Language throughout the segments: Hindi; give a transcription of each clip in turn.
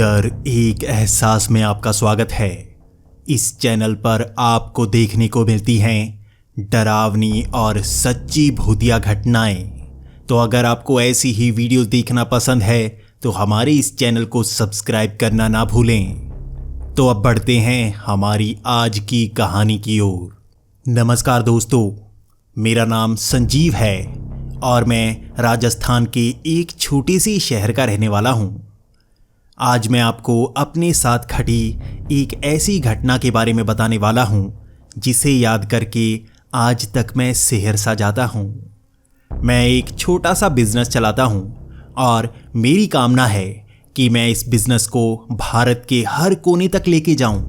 डर एक एहसास में आपका स्वागत है। इस चैनल पर आपको देखने को मिलती हैं डरावनी और सच्ची भूतिया घटनाएं। तो अगर आपको ऐसी ही वीडियो देखना पसंद है तो हमारे इस चैनल को सब्सक्राइब करना ना भूलें। तो अब बढ़ते हैं हमारी आज की कहानी की ओर। नमस्कार दोस्तों, मेरा नाम संजीव है और मैं राजस्थान के एक छोटे से शहर का रहने वाला हूँ। आज मैं आपको अपने साथ घटी एक ऐसी घटना के बारे में बताने वाला हूँ जिसे याद करके आज तक मैं सिहर सा जाता हूँ। मैं एक छोटा सा बिजनेस चलाता हूँ और मेरी कामना है कि मैं इस बिजनेस को भारत के हर कोने तक लेके जाऊँ।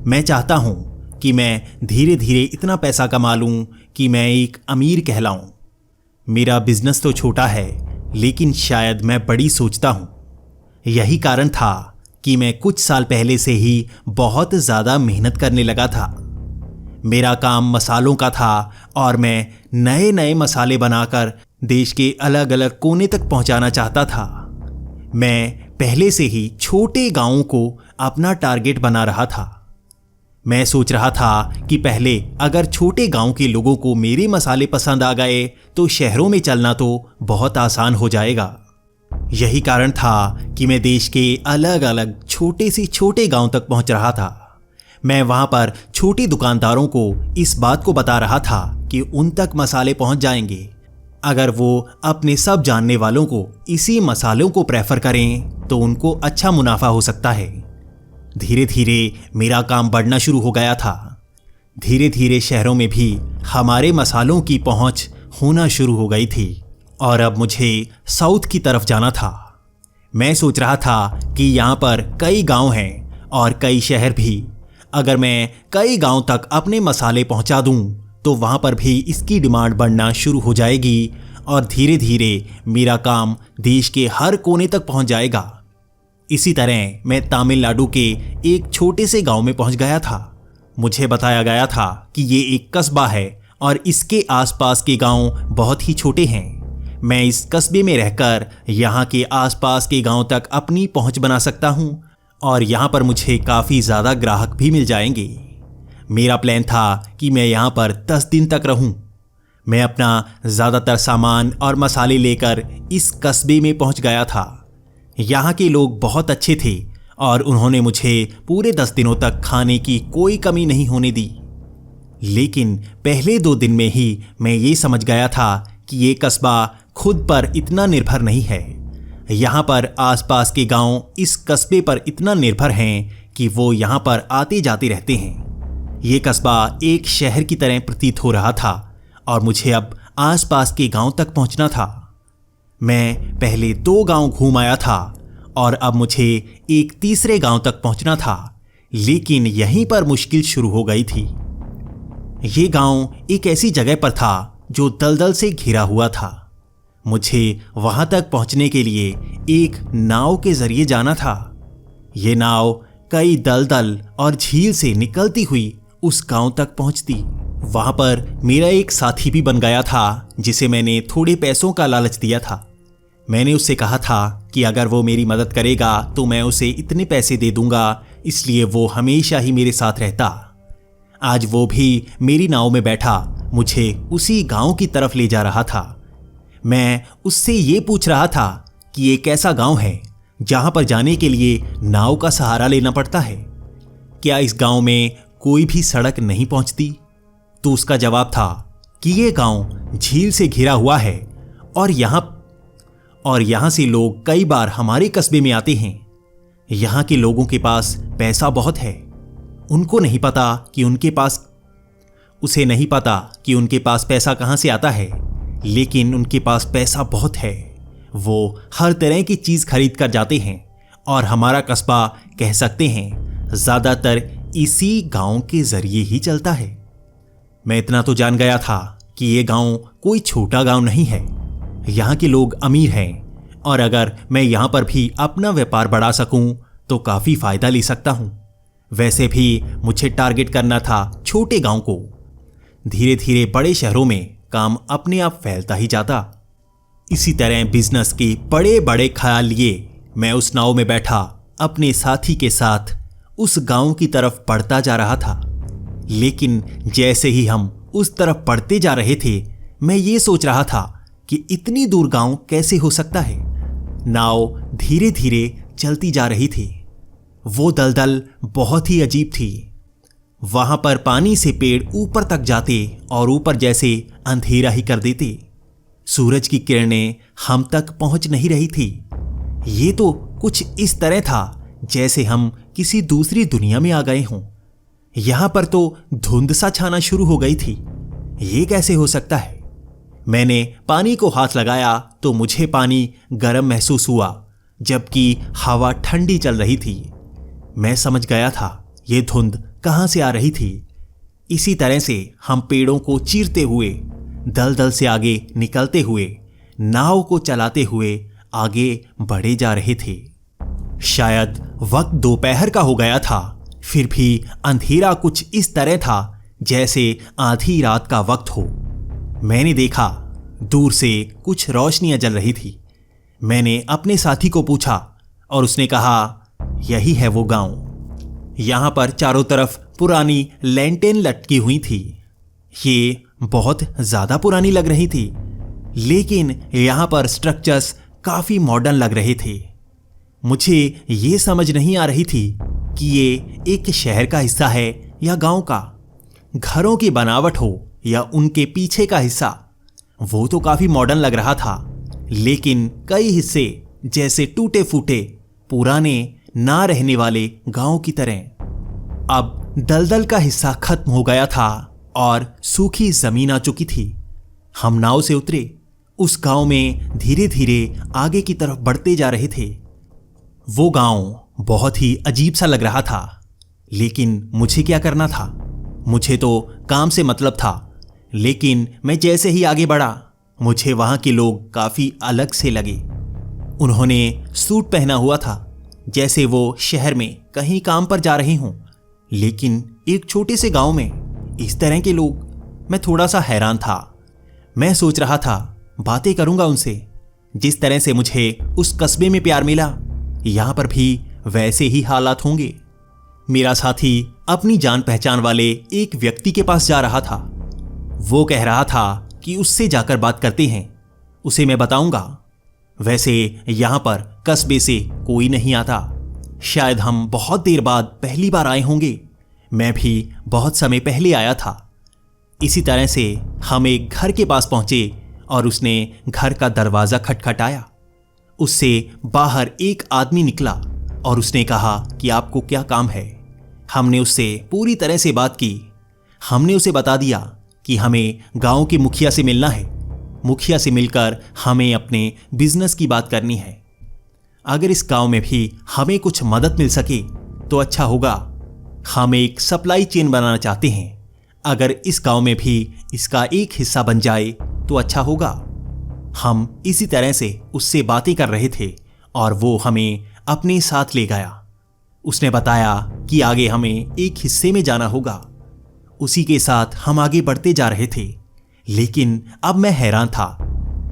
मैं चाहता हूँ कि मैं धीरे धीरे इतना पैसा कमा लूँ कि मैं एक अमीर कहलाऊँ। मेरा बिजनेस तो छोटा है लेकिन शायद मैं बड़ी सोचता हूँ। यही कारण था कि मैं कुछ साल पहले से ही बहुत ज़्यादा मेहनत करने लगा था। मेरा काम मसालों का था और मैं नए नए मसाले बनाकर देश के अलग अलग कोने तक पहुंचाना चाहता था। मैं पहले से ही छोटे गांवों को अपना टारगेट बना रहा था। मैं सोच रहा था कि पहले अगर छोटे गांव के लोगों को मेरे मसाले पसंद आ गए तो शहरों में चलना तो बहुत आसान हो जाएगा। यही कारण था कि मैं देश के अलग अलग छोटे से छोटे गांव तक पहुंच रहा था। मैं वहां पर छोटे दुकानदारों को इस बात को बता रहा था कि उन तक मसाले पहुंच जाएंगे अगर वो अपने सब जानने वालों को इसी मसालों को प्रेफर करें तो उनको अच्छा मुनाफा हो सकता है। धीरे धीरे मेरा काम बढ़ना शुरू हो गया था। धीरे धीरे शहरों में भी हमारे मसालों की पहुंच होना शुरू हो गई थी और अब मुझे साउथ की तरफ जाना था। मैं सोच रहा था कि यहाँ पर कई गांव हैं और कई शहर भी। अगर मैं कई गांव तक अपने मसाले पहुँचा दूँ तो वहाँ पर भी इसकी डिमांड बढ़ना शुरू हो जाएगी और धीरे धीरे मेरा काम देश के हर कोने तक पहुँच जाएगा। इसी तरह मैं तमिलनाडु के एक छोटे से गांव में पहुँच गया था। मुझे बताया गया था कि ये एक कस्बा है और इसके आसपास के गांव बहुत ही छोटे हैं। मैं इस कस्बे में रहकर यहाँ के आसपास के गांव तक अपनी पहुँच बना सकता हूँ और यहाँ पर मुझे काफ़ी ज़्यादा ग्राहक भी मिल जाएंगे। मेरा प्लान था कि मैं यहाँ पर 10 दिन तक रहूँ। मैं अपना ज़्यादातर सामान और मसाले लेकर इस कस्बे में पहुँच गया था। यहाँ के लोग बहुत अच्छे थे और उन्होंने मुझे पूरे 10 दिनों तक खाने की कोई कमी नहीं होने दी। लेकिन पहले 2 दिन में ही मैं ये समझ गया था कि ये कस्बा खुद पर इतना निर्भर नहीं है। यहाँ पर आसपास के गांव इस कस्बे पर इतना निर्भर हैं कि वो यहाँ पर आते जाते रहते हैं। ये कस्बा एक शहर की तरह प्रतीत हो रहा था और मुझे अब आसपास के गांव तक पहुँचना था। मैं पहले 2 गांव घूम आया था और अब मुझे एक तीसरे गांव तक पहुँचना था, लेकिन यहीं पर मुश्किल शुरू हो गई थी। ये गांव एक ऐसी जगह पर था जो दलदल से घिरा हुआ था। मुझे वहां तक पहुंचने के लिए एक नाव के जरिए जाना था। ये नाव कई दलदल और झील से निकलती हुई उस गांव तक पहुंचती। वहां पर मेरा एक साथी भी बन गया था जिसे मैंने थोड़े पैसों का लालच दिया था। मैंने उससे कहा था कि अगर वो मेरी मदद करेगा तो मैं उसे इतने पैसे दे दूंगा, इसलिए वो हमेशा ही मेरे साथ रहता। आज वो भी मेरी नाव में बैठा मुझे उसी गांव की तरफ ले जा रहा था। मैं उससे ये पूछ रहा था कि ये कैसा गांव है जहां पर जाने के लिए नाव का सहारा लेना पड़ता है। क्या इस गांव में कोई भी सड़क नहीं पहुंचती? तो उसका जवाब था कि ये गांव झील से घिरा हुआ है और यहाँ से लोग कई बार हमारे कस्बे में आते हैं। यहाँ के लोगों के पास पैसा बहुत है। उसे नहीं पता कि उनके पास पैसा कहाँ से आता है, लेकिन उनके पास पैसा बहुत है। वो हर तरह की चीज़ खरीद कर जाते हैं और हमारा कस्बा कह सकते हैं ज़्यादातर इसी गांव के जरिए ही चलता है। मैं इतना तो जान गया था कि ये गांव कोई छोटा गांव नहीं है। यहाँ के लोग अमीर हैं और अगर मैं यहाँ पर भी अपना व्यापार बढ़ा सकूँ तो काफ़ी फ़ायदा ले सकता हूँ। वैसे भी मुझे टारगेट करना था छोटे गांव को। धीरे धीरे बड़े शहरों में काम अपने आप फैलता ही जाता। इसी तरह बिजनेस के बड़े बड़े ख्याल लिए मैं उस नाव में बैठा अपने साथी के साथ उस गांव की तरफ बढ़ता जा रहा था। लेकिन जैसे ही हम उस तरफ बढ़ते जा रहे थे, मैं ये सोच रहा था कि इतनी दूर गांव कैसे हो सकता है। नाव धीरे धीरे चलती जा रही थी। वो दलदल बहुत ही अजीब थी। वहां पर पानी से पेड़ ऊपर तक जाते और ऊपर जैसे अंधेरा ही कर देते। सूरज की किरणें हम तक पहुंच नहीं रही थी। ये तो कुछ इस तरह था जैसे हम किसी दूसरी दुनिया में आ गए हों। यहां पर तो धुंध सा छाना शुरू हो गई थी। ये कैसे हो सकता है? मैंने पानी को हाथ लगाया तो मुझे पानी गर्म महसूस हुआ, जबकि हवा ठंडी चल रही थी। मैं समझ गया था ये धुंध कहां से आ रही थी। इसी तरह से हम पेड़ों को चीरते हुए, दलदल से आगे निकलते हुए, नाव को चलाते हुए आगे बढ़े जा रहे थे। शायद वक्त दोपहर का हो गया था, फिर भी अंधेरा कुछ इस तरह था जैसे आधी रात का वक्त हो। मैंने देखा दूर से कुछ रोशनियां जल रही थी। मैंने अपने साथी को पूछा और उसने कहा, यही है वो गांव। यहां पर चारों तरफ पुरानी लैंटेन लटकी हुई थी। ये बहुत ज्यादा पुरानी लग रही थी, लेकिन यहां पर स्ट्रक्चर्स काफी मॉडर्न लग रहे थे। मुझे ये समझ नहीं आ रही थी कि ये एक शहर का हिस्सा है या गांव का, घरों की बनावट हो या उनके पीछे का हिस्सा। वो तो काफी मॉडर्न लग रहा था, लेकिन कई हिस्से जैसे टूटे फूटे, पुराने ना रहने वाले गांव की तरह। अब दलदल का हिस्सा खत्म हो गया था और सूखी जमीन आ चुकी थी। हम नाव से उतरे, उस गांव में धीरे धीरे आगे की तरफ बढ़ते जा रहे थे। वो गांव बहुत ही अजीब सा लग रहा था, लेकिन मुझे क्या करना था? मुझे तो काम से मतलब था। लेकिन मैं जैसे ही आगे बढ़ा, मुझे वहां के लोग काफी अलग से लगे। उन्होंने सूट पहना हुआ था जैसे वो शहर में कहीं काम पर जा रहे हों, लेकिन एक छोटे से गांव में इस तरह के लोग। मैं थोड़ा सा हैरान था। मैं सोच रहा था बातें करूंगा उनसे। जिस तरह से मुझे उस कस्बे में प्यार मिला, यहां पर भी वैसे ही हालात होंगे। मेरा साथी अपनी जान पहचान वाले एक व्यक्ति के पास जा रहा था। वो कह रहा था कि उससे जाकर बात करते हैं, उसे मैं बताऊंगा। वैसे यहां पर कस्बे से कोई नहीं आता। शायद हम बहुत देर बाद पहली बार आए होंगे। मैं भी बहुत समय पहले आया था। इसी तरह से हम एक घर के पास पहुंचे और उसने घर का दरवाजा खटखटाया। उससे बाहर एक आदमी निकला और उसने कहा कि आपको क्या काम है। हमने उससे पूरी तरह से बात की। हमने उसे बता दिया कि हमें गांव के मुखिया से मिलना है। मुखिया से मिलकर हमें अपने बिजनेस की बात करनी है। अगर इस गांव में भी हमें कुछ मदद मिल सके तो अच्छा होगा। हम एक सप्लाई चेन बनाना चाहते हैं। अगर इस गांव में भी इसका एक हिस्सा बन जाए तो अच्छा होगा। हम इसी तरह से उससे बातें कर रहे थे और वो हमें अपने साथ ले गया। उसने बताया कि आगे हमें एक हिस्से में जाना होगा। उसी के साथ हम आगे बढ़ते जा रहे थे। लेकिन अब मैं हैरान था।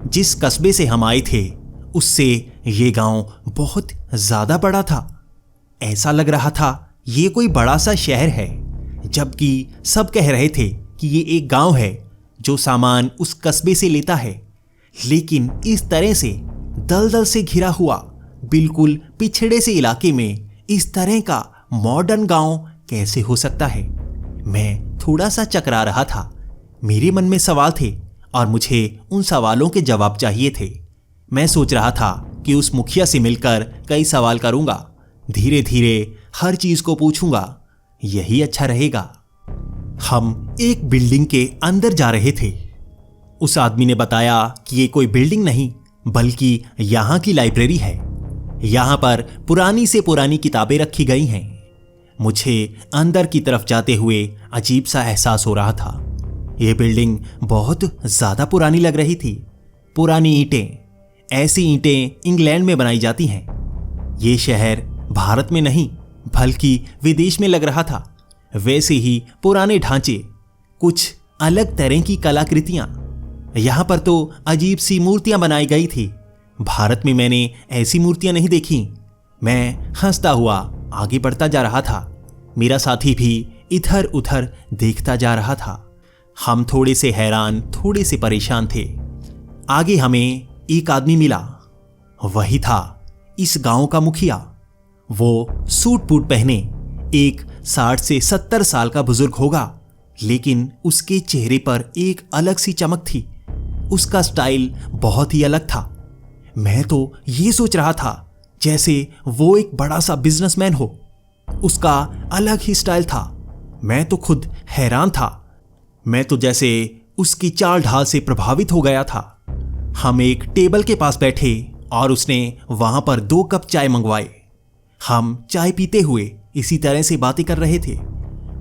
जिस कस्बे से हम आए थे उससे ये गांव बहुत ज्यादा बड़ा था। ऐसा लग रहा था ये कोई बड़ा सा शहर है, जबकि सब कह रहे थे कि ये एक गांव है जो सामान उस कस्बे से लेता है। लेकिन इस तरह से दलदल से घिरा हुआ बिल्कुल पिछड़े से इलाके में इस तरह का मॉडर्न गांव कैसे हो सकता है? मैं थोड़ा सा चकरा रहा था। मेरे मन में सवाल थे और मुझे उन सवालों के जवाब चाहिए थे। मैं सोच रहा था कि उस मुखिया से मिलकर कई सवाल करूंगा। धीरे धीरे हर चीज को पूछूंगा। यही अच्छा रहेगा। हम एक बिल्डिंग के अंदर जा रहे थे। उस आदमी ने बताया कि ये कोई बिल्डिंग नहीं बल्कि यहाँ की लाइब्रेरी है। यहाँ पर पुरानी से पुरानी किताबें रखी गई हैं। मुझे अंदर की तरफ जाते हुए अजीब सा एहसास हो रहा था। ये बिल्डिंग बहुत ज्यादा पुरानी लग रही थी। पुरानी ईंटें, ऐसी ईंटें इंग्लैंड में बनाई जाती हैं। ये शहर भारत में नहीं बल्कि विदेश में लग रहा था। वैसे ही पुराने ढांचे, कुछ अलग तरह की कलाकृतियां। यहां पर तो अजीब सी मूर्तियां बनाई गई थी। भारत में मैंने ऐसी मूर्तियां नहीं देखी। मैं हंसता हुआ आगे बढ़ता जा रहा था। मेरा साथी भी इधर उधर देखता जा रहा था। हम थोड़े से हैरान, थोड़े से परेशान थे। आगे हमें एक आदमी मिला। वही था इस गांव का मुखिया। वो सूट बूट पहने एक 60 से 70 साल का बुजुर्ग होगा, लेकिन उसके चेहरे पर एक अलग सी चमक थी। उसका स्टाइल बहुत ही अलग था। मैं तो ये सोच रहा था जैसे वो एक बड़ा सा बिजनेसमैन हो। उसका अलग ही स्टाइल था। मैं तो खुद हैरान था। मैं तो जैसे उसकी चाल ढाल से प्रभावित हो गया था। हम एक टेबल के पास बैठे और उसने वहां पर 2 कप चाय मंगवाए। हम चाय पीते हुए इसी तरह से बातें कर रहे थे।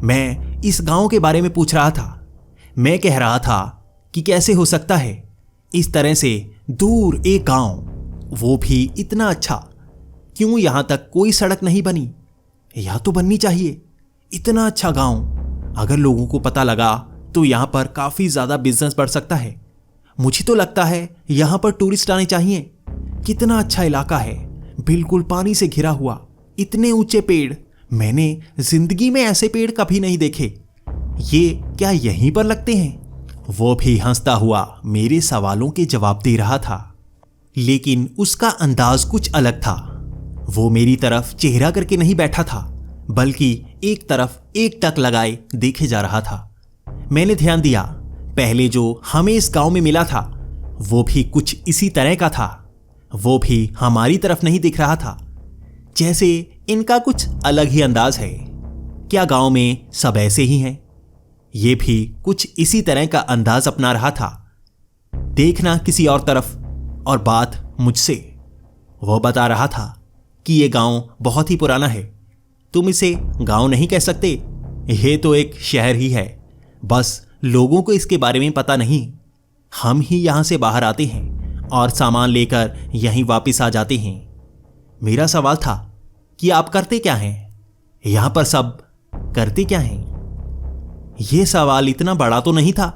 मैं इस गांव के बारे में पूछ रहा था। मैं कह रहा था कि कैसे हो सकता है इस तरह से दूर एक गांव, वो भी इतना अच्छा। क्यों यहां तक कोई सड़क नहीं बनी? यह तो बननी चाहिए। इतना अच्छा गांव, अगर लोगों को पता लगा तो यहां पर काफी ज्यादा बिजनेस बढ़ सकता है। मुझे तो लगता है यहां पर टूरिस्ट आने चाहिए। कितना अच्छा इलाका है, बिल्कुल पानी से घिरा हुआ, इतने ऊंचे पेड़। मैंने जिंदगी में ऐसे पेड़ कभी नहीं देखे। ये क्या यहीं पर लगते हैं? वो भी हंसता हुआ मेरे सवालों के जवाब दे रहा था, लेकिन उसका अंदाज कुछ अलग था। वो मेरी तरफ चेहरा करके नहीं बैठा था, बल्कि एक तरफ एक टक लगाए देखे जा रहा था। मैंने ध्यान दिया, पहले जो हमें इस गांव में मिला था वो भी कुछ इसी तरह का था। वो भी हमारी तरफ नहीं दिख रहा था, जैसे इनका कुछ अलग ही अंदाज है। क्या गांव में सब ऐसे ही हैं? ये भी कुछ इसी तरह का अंदाज अपना रहा था, देखना किसी और तरफ और बात मुझसे। वो बता रहा था कि ये गांव बहुत ही पुराना है। तुम इसे गांव नहीं कह सकते, ये तो एक शहर ही है। बस लोगों को इसके बारे में पता नहीं। हम ही यहां से बाहर आते हैं और सामान लेकर यहीं वापस आ जाते हैं। मेरा सवाल था कि आप करते क्या हैं? यहां पर सब करते क्या हैं? यह सवाल इतना बड़ा तो नहीं था।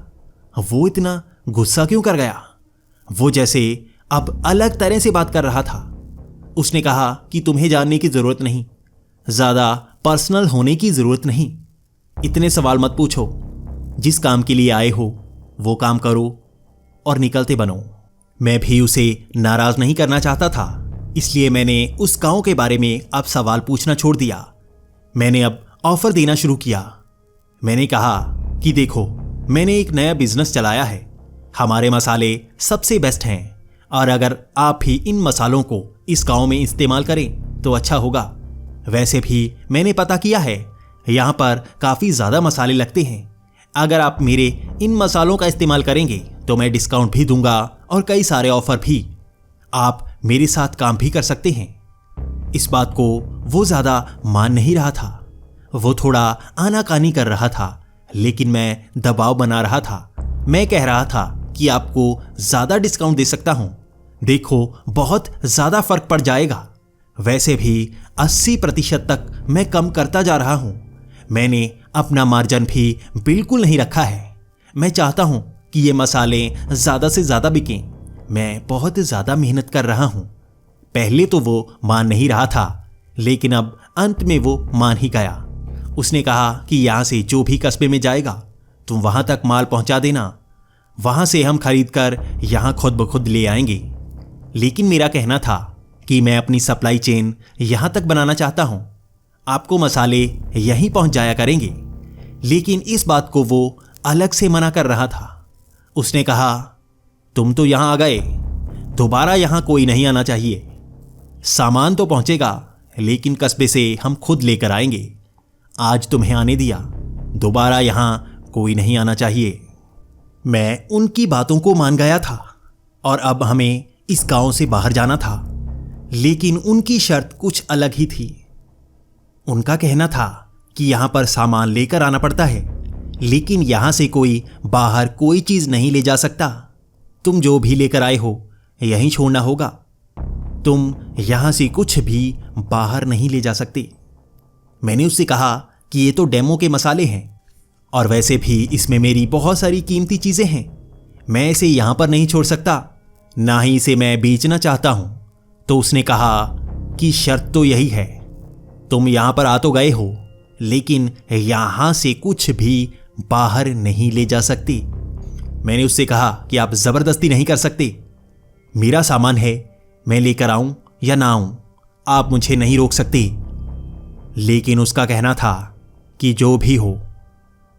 वो इतना गुस्सा क्यों कर गया? वो जैसे अब अलग तरह से बात कर रहा था। उसने कहा कि तुम्हें जानने की जरूरत नहीं, ज्यादा पर्सनल होने की जरूरत नहीं। इतने सवाल मत पूछो। जिस काम के लिए आए हो वो काम करो और निकलते बनो। मैं भी उसे नाराज नहीं करना चाहता था, इसलिए मैंने उस गांव के बारे में अब सवाल पूछना छोड़ दिया। मैंने अब ऑफर देना शुरू किया। मैंने कहा कि देखो, मैंने एक नया बिजनेस चलाया है। हमारे मसाले सबसे बेस्ट हैं और अगर आप भी इन मसालों को इस गांव में इस्तेमाल करें तो अच्छा होगा। वैसे भी मैंने पता किया है, यहाँ पर काफ़ी ज़्यादा मसाले लगते हैं। अगर आप मेरे इन मसालों का इस्तेमाल करेंगे तो मैं डिस्काउंट भी दूंगा और कई सारे ऑफर भी। आप मेरे साथ काम भी कर सकते हैं। इस बात को वो ज़्यादा मान नहीं रहा था। वो थोड़ा आनाकानी कर रहा था, लेकिन मैं दबाव बना रहा था। मैं कह रहा था कि आपको ज़्यादा डिस्काउंट दे सकता हूँ। देखो, बहुत ज़्यादा फर्क पड़ जाएगा। वैसे भी 80% तक मैं कम करता जा रहा हूँ। मैंने अपना मार्जिन भी बिल्कुल नहीं रखा है। मैं चाहता हूँ कि ये मसाले ज़्यादा से ज़्यादा बिकें। मैं बहुत ज़्यादा मेहनत कर रहा हूँ। पहले तो वो मान नहीं रहा था, लेकिन अब अंत में वो मान ही गया। उसने कहा कि यहाँ से जो भी कस्बे में जाएगा तुम वहाँ तक माल पहुँचा देना। वहाँ से हम खरीद कर यहाँ खुद ब खुद ले आएंगे। लेकिन मेरा कहना था कि मैं अपनी सप्लाई चेन यहाँ तक बनाना चाहता हूँ। आपको मसाले यहीं पहुँच जाया करेंगे। लेकिन इस बात को वो अलग से मना कर रहा था। उसने कहा, तुम तो यहाँ आ गए, दोबारा यहाँ कोई नहीं आना चाहिए। सामान तो पहुँचेगा, लेकिन कस्बे से हम खुद लेकर आएंगे। आज तुम्हें आने दिया, दोबारा यहाँ कोई नहीं आना चाहिए। मैं उनकी बातों को मान गया था और अब हमें इस गांव से बाहर जाना था। लेकिन उनकी शर्त कुछ अलग ही थी। उनका कहना था कि यहाँ पर सामान लेकर आना पड़ता है, लेकिन यहाँ से कोई बाहर कोई चीज़ नहीं ले जा सकता। तुम जो भी लेकर आए हो यहीं छोड़ना होगा। तुम यहाँ से कुछ भी बाहर नहीं ले जा सकते। मैंने उससे कहा कि ये तो डेमो के मसाले हैं और वैसे भी इसमें मेरी बहुत सारी कीमती चीज़ें हैं। मैं इसे यहाँ पर नहीं छोड़ सकता, ना ही इसे मैं बेचना चाहता हूँ। तो उसने कहा कि शर्त तो यही है, तुम यहां पर आ तो गए हो, लेकिन यहां से कुछ भी बाहर नहीं ले जा सकते। मैंने उससे कहा कि आप जबरदस्ती नहीं कर सकते, मेरा सामान है, मैं लेकर आऊं या ना आऊं, आप मुझे नहीं रोक सकते। लेकिन उसका कहना था कि जो भी हो,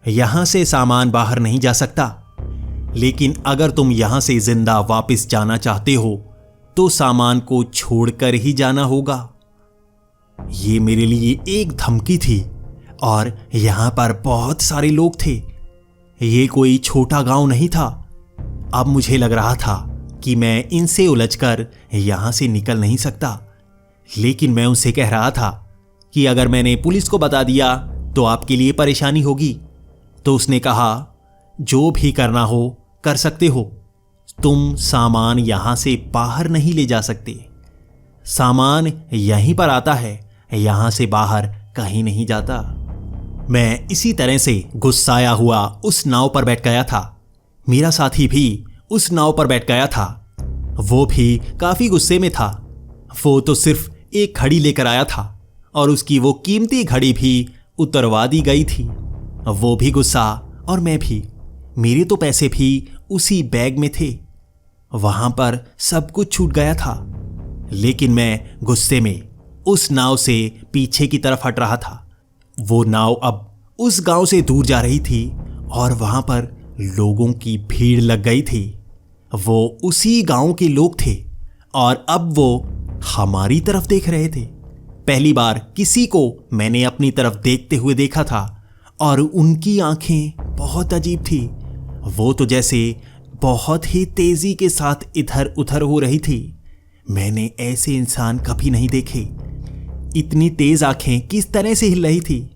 यहां से सामान बाहर नहीं जा सकता, लेकिन अगर तुम यहां से जिंदा वापस जाना चाहते हो तो सामान को छोड़कर ही जाना होगा। ये मेरे लिए एक धमकी थी और यहां पर बहुत सारे लोग थे। ये कोई छोटा गांव नहीं था। अब मुझे लग रहा था कि मैं इनसे उलझकर यहां से निकल नहीं सकता, लेकिन मैं उनसे कह रहा था कि अगर मैंने पुलिस को बता दिया तो आपके लिए परेशानी होगी। तो उसने कहा, जो भी करना हो कर सकते हो, तुम सामान यहां से बाहर नहीं ले जा सकते। सामान यहीं पर आता है, यहां से बाहर कहीं नहीं जाता। मैं इसी तरह से गुस्साया हुआ उस नाव पर बैठ गया था। मेरा साथी भी उस नाव पर बैठ गया था। वो भी काफी गुस्से में था। वो तो सिर्फ एक घड़ी लेकर आया था और उसकी वो कीमती घड़ी भी उतरवा दी गई थी। वो भी गुस्सा और मैं भी। मेरे तो पैसे भी उसी बैग में थे। वहां पर सब कुछ छूट गया था, लेकिन मैं गुस्से में उस नाव से पीछे की तरफ हट रहा था। वो नाव अब उस गांव से दूर जा रही थी और वहां पर लोगों की भीड़ लग गई थी। वो उसी गांव के लोग थे और अब वो हमारी तरफ देख रहे थे। पहली बार किसी को मैंने अपनी तरफ देखते हुए देखा था और उनकी आंखें बहुत अजीब थी। वो तो जैसे बहुत ही तेजी के साथ इधर उधर हो रही थी। मैंने ऐसे इंसान कभी नहीं देखे। इतनी तेज आंखें किस तरह से हिल रही थी।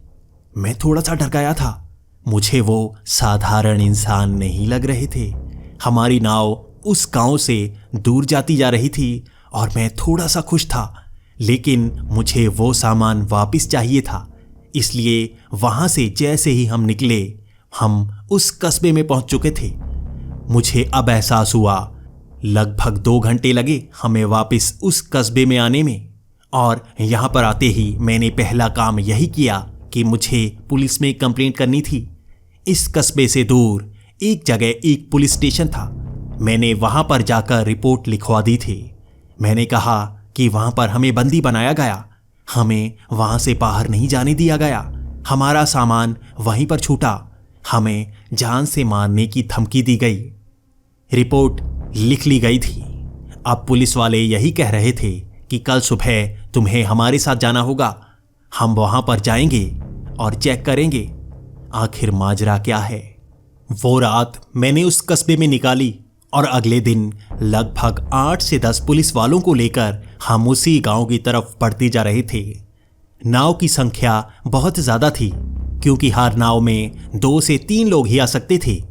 मैं थोड़ा सा डर गया था। मुझे वो साधारण इंसान नहीं लग रहे थे। हमारी नाव उस गांव से दूर जाती जा रही थी और मैं थोड़ा सा खुश था, लेकिन मुझे वो सामान वापस चाहिए था। इसलिए वहां से जैसे ही हम निकले, हम उस कस्बे में पहुंच चुके थे। मुझे अब एहसास हुआ लगभग 2 घंटे लगे हमें वापस उस कस्बे में आने में, और यहां पर आते ही मैंने पहला काम यही किया कि मुझे पुलिस में कंप्लेंट करनी थी। इस कस्बे से दूर एक जगह एक पुलिस स्टेशन था। मैंने वहां पर जाकर रिपोर्ट लिखवा दी थी। मैंने कहा कि वहां पर हमें बंदी बनाया गया, हमें वहां से बाहर नहीं जाने दिया गया, हमारा सामान वहीं पर छूटा, हमें जान से मारने की धमकी दी गई। रिपोर्ट लिख ली गई थी। अब पुलिस वाले यही कह रहे थे कि कल सुबह तुम्हें हमारे साथ जाना होगा। हम वहां पर जाएंगे और चेक करेंगे आखिर माजरा क्या है। वो रात मैंने उस कस्बे में निकाली और अगले दिन लगभग 8 से 10 पुलिस वालों को लेकर हम उसी गांव की तरफ बढ़ते जा रहे थे। नाव की संख्या बहुत ज्यादा थी, क्योंकि हर नाव में 2 से 3 लोग ही आ सकते थे।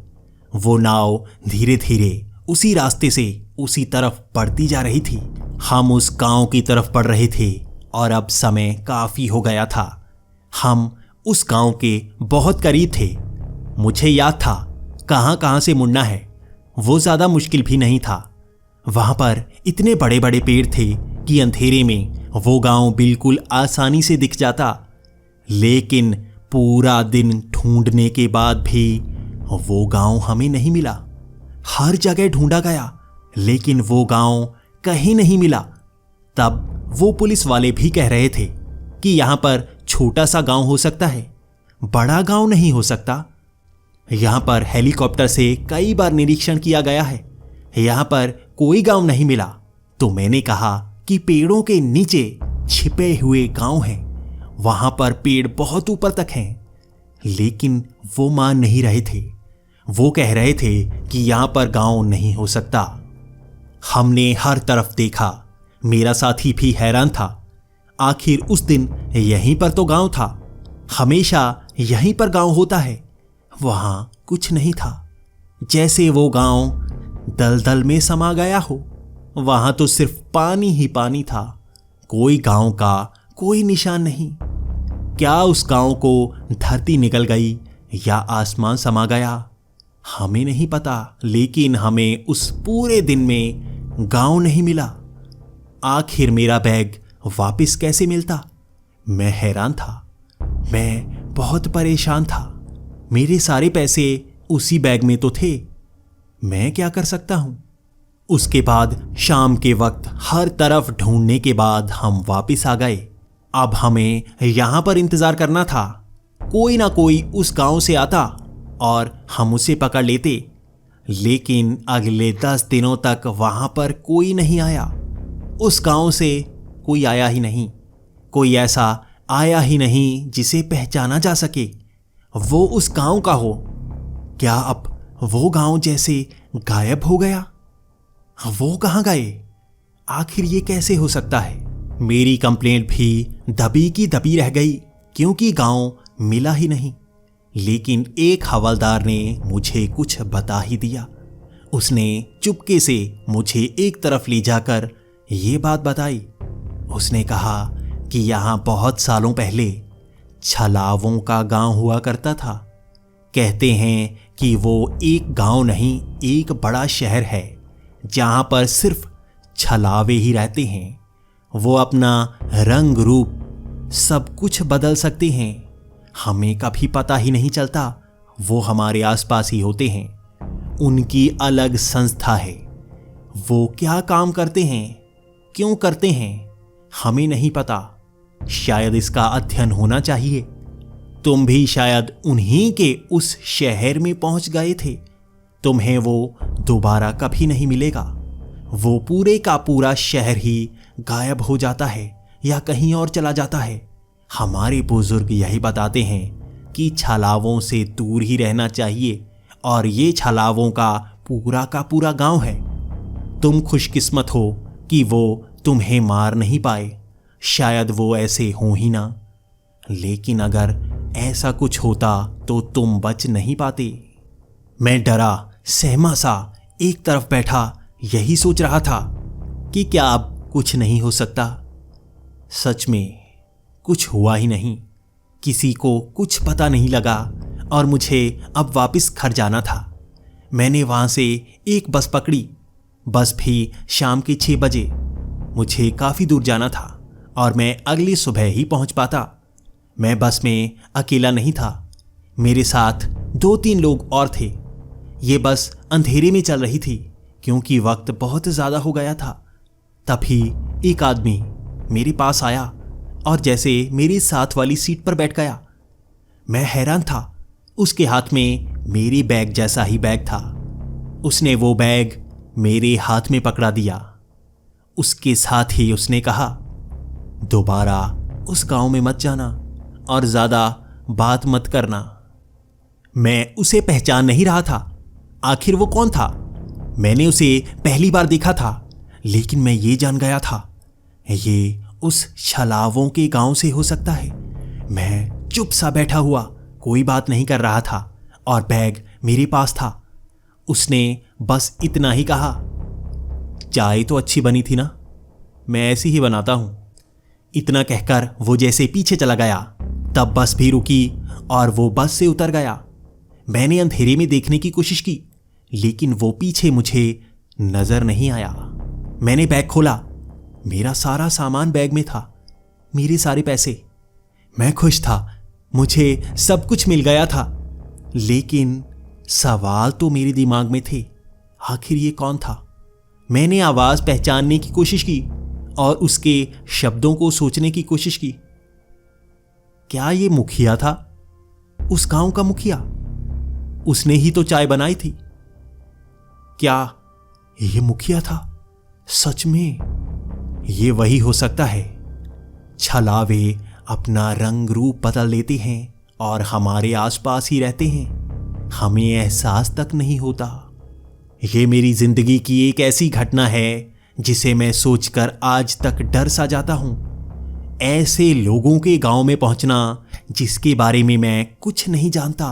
वो नाव धीरे धीरे उसी रास्ते से उसी तरफ बढ़ती जा रही थी। हम उस गांव की तरफ बढ़ रहे थे और अब समय काफी हो गया था। हम उस गांव के बहुत करीब थे। मुझे याद था कहां कहां से मुड़ना है। वो ज्यादा मुश्किल भी नहीं था। वहां पर इतने बड़े बड़े पेड़ थे कि अंधेरे में वो गांव बिल्कुल आसानी से दिख जाता। लेकिन पूरा दिन ढूंढने के बाद भी वो गांव हमें नहीं मिला। हर जगह ढूंढा गया, लेकिन वो गांव कहीं नहीं मिला। तब वो पुलिस वाले भी कह रहे थे कि यहां पर छोटा सा गांव हो सकता है, बड़ा गांव नहीं हो सकता। यहां पर हेलीकॉप्टर से कई बार निरीक्षण किया गया है, यहां पर कोई गांव नहीं मिला। तो मैंने कहा कि पेड़ों के नीचे छिपे हुए गांव हैं, वहां पर पेड़ बहुत ऊपर तक हैं। लेकिन वो मान नहीं रहे थे। वो कह रहे थे कि यहां पर गांव नहीं हो सकता। हमने हर तरफ देखा। मेरा साथी भी हैरान था। आखिर उस दिन यहीं पर तो गांव था। हमेशा यहीं पर गांव होता है। वहां कुछ नहीं था, जैसे वो गांव दलदल में समा गया हो। वहां तो सिर्फ पानी ही पानी था। कोई गांव का कोई निशान नहीं। क्या उस गांव को धरती निकल गई या आसमान समा गया, हमें नहीं पता। लेकिन हमें उस पूरे दिन में गांव नहीं मिला। आखिर मेरा बैग वापस कैसे मिलता? मैं हैरान था। मैं बहुत परेशान था। मेरे सारे पैसे उसी बैग में तो थे। मैं क्या कर सकता हूं? उसके बाद शाम के वक्त हर तरफ ढूंढने के बाद हम वापस आ गए। अब हमें यहां पर इंतजार करना था। कोई ना कोई उस गांव से आता और हम उसे पकड़ लेते। लेकिन अगले 10 दिनों तक वहां पर कोई नहीं आया। उस गांव से कोई आया ही नहीं। कोई ऐसा आया ही नहीं जिसे पहचाना जा सके वो उस गांव का हो। क्या अब वो गांव जैसे गायब हो गया? वो कहां गए? आखिर ये कैसे हो सकता है? मेरी कंप्लेंट भी दबी की दबी रह गई क्योंकि गांव मिला ही नहीं। लेकिन एक हवलदार ने मुझे कुछ बता ही दिया। उसने चुपके से मुझे एक तरफ ले जाकर ये बात बताई। उसने कहा कि यहाँ बहुत सालों पहले छलावों का गांव हुआ करता था। कहते हैं कि वो एक गांव नहीं, एक बड़ा शहर है जहां पर सिर्फ छलावे ही रहते हैं। वो अपना रंग रूप सब कुछ बदल सकते हैं। हमें कभी पता ही नहीं चलता। वो हमारे आसपास ही होते हैं। उनकी अलग संस्था है। वो क्या काम करते हैं, क्यों करते हैं, हमें नहीं पता। शायद इसका अध्ययन होना चाहिए। तुम भी शायद उन्हीं के उस शहर में पहुंच गए थे। तुम्हें वो दोबारा कभी नहीं मिलेगा। वो पूरे का पूरा शहर ही गायब हो जाता है या कहीं और चला जाता है। हमारे बुजुर्ग यही बताते हैं कि छलावों से दूर ही रहना चाहिए और ये छलावों का पूरा गांव है। तुम खुशकिस्मत हो कि वो तुम्हें मार नहीं पाए। शायद वो ऐसे हो ही ना। लेकिन अगर ऐसा कुछ होता तो तुम बच नहीं पाते। मैं डरा सहमा सा एक तरफ बैठा यही सोच रहा था कि क्या अब कुछ नहीं हो सकता। सच में कुछ हुआ ही नहीं। किसी को कुछ पता नहीं लगा और मुझे अब वापस घर जाना था। मैंने वहां से एक बस पकड़ी। बस भी शाम के 6 बजे। मुझे काफ़ी दूर जाना था और मैं अगली सुबह ही पहुंच पाता। मैं बस में अकेला नहीं था। मेरे साथ 2-3 लोग और थे। ये बस अंधेरे में चल रही थी क्योंकि वक्त बहुत ज़्यादा हो गया था। तभी एक आदमी मेरे पास आया और जैसे मेरी साथ वाली सीट पर बैठ गया। मैं हैरान था। उसके हाथ में मेरी बैग जैसा ही बैग था। उसने वो बैग मेरे हाथ में पकड़ा दिया। उसके साथ ही उसने कहा, दोबारा उस गांव में मत जाना और ज़्यादा बात मत करना। मैं उसे पहचान नहीं रहा था। आखिर वो कौन था? मैंने उसे पहली बार देखा था, लेकिन मैं ये जान गया था ये उस छलावों के गांव से हो सकता है। मैं चुप सा बैठा हुआ कोई बात नहीं कर रहा था और बैग मेरे पास था। उसने बस इतना ही कहा, चाय तो अच्छी बनी थी ना, मैं ऐसी ही बनाता हूं। इतना कहकर वो जैसे पीछे चला गया। तब बस भी रुकी और वो बस से उतर गया। मैंने अंधेरे में देखने की कोशिश की, लेकिन वो पीछे मुझे नजर नहीं आया। मैंने बैग खोला। मेरा सारा सामान बैग में था, मेरे सारे पैसे। मैं खुश था, मुझे सब कुछ मिल गया था। लेकिन सवाल तो मेरे दिमाग में थे, आखिर ये कौन था? मैंने आवाज पहचानने की कोशिश की और उसके शब्दों को सोचने की कोशिश की। क्या ये मुखिया था? उस गांव का मुखिया? उसने ही तो चाय बनाई थी। क्या ये मुखिया था? सच में ये वही हो सकता है। छलावे अपना रंग रूप बदल लेते हैं और हमारे आसपास ही रहते हैं, हमें एहसास तक नहीं होता। ये मेरी जिंदगी की एक ऐसी घटना है जिसे मैं सोचकर आज तक डर सा जाता हूं। ऐसे लोगों के गांव में पहुंचना जिसके बारे में मैं कुछ नहीं जानता।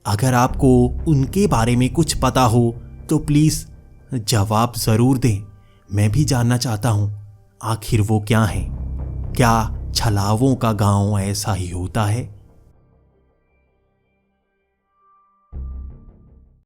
अगर आपको उनके बारे में कुछ पता हो तो प्लीज जवाब जरूर दें। मैं भी जानना चाहता हूं आखिर वो क्या है। क्या छलावों का गांव ऐसा ही होता है?